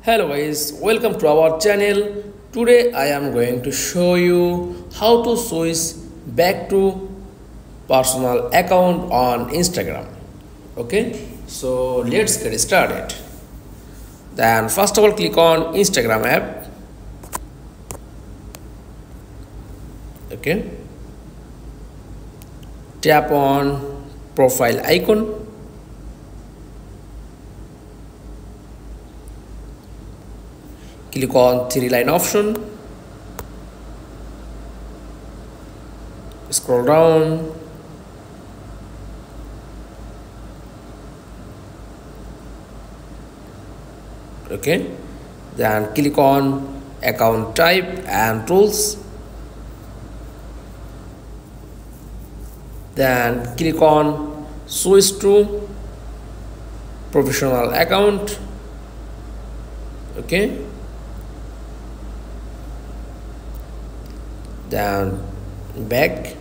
Hello guys, welcome to our channel. Today I am going to show you how to switch back to personal account on Instagram. Okay, so let's get started. Then first of all click on Instagram app. Okay, tap on profile icon. Click on three-line option, scroll down, okay, then click on account type and tools, then click on switch to professional account, okay. Then back,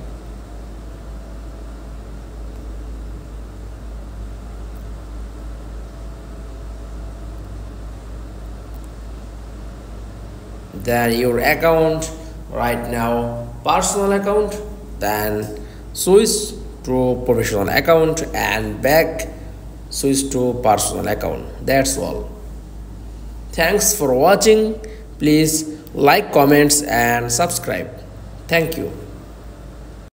then your account right now personal account, then switch to professional account and back switch to personal account. That's all. Thanks for watching. Please like, comments and subscribe. Thank you.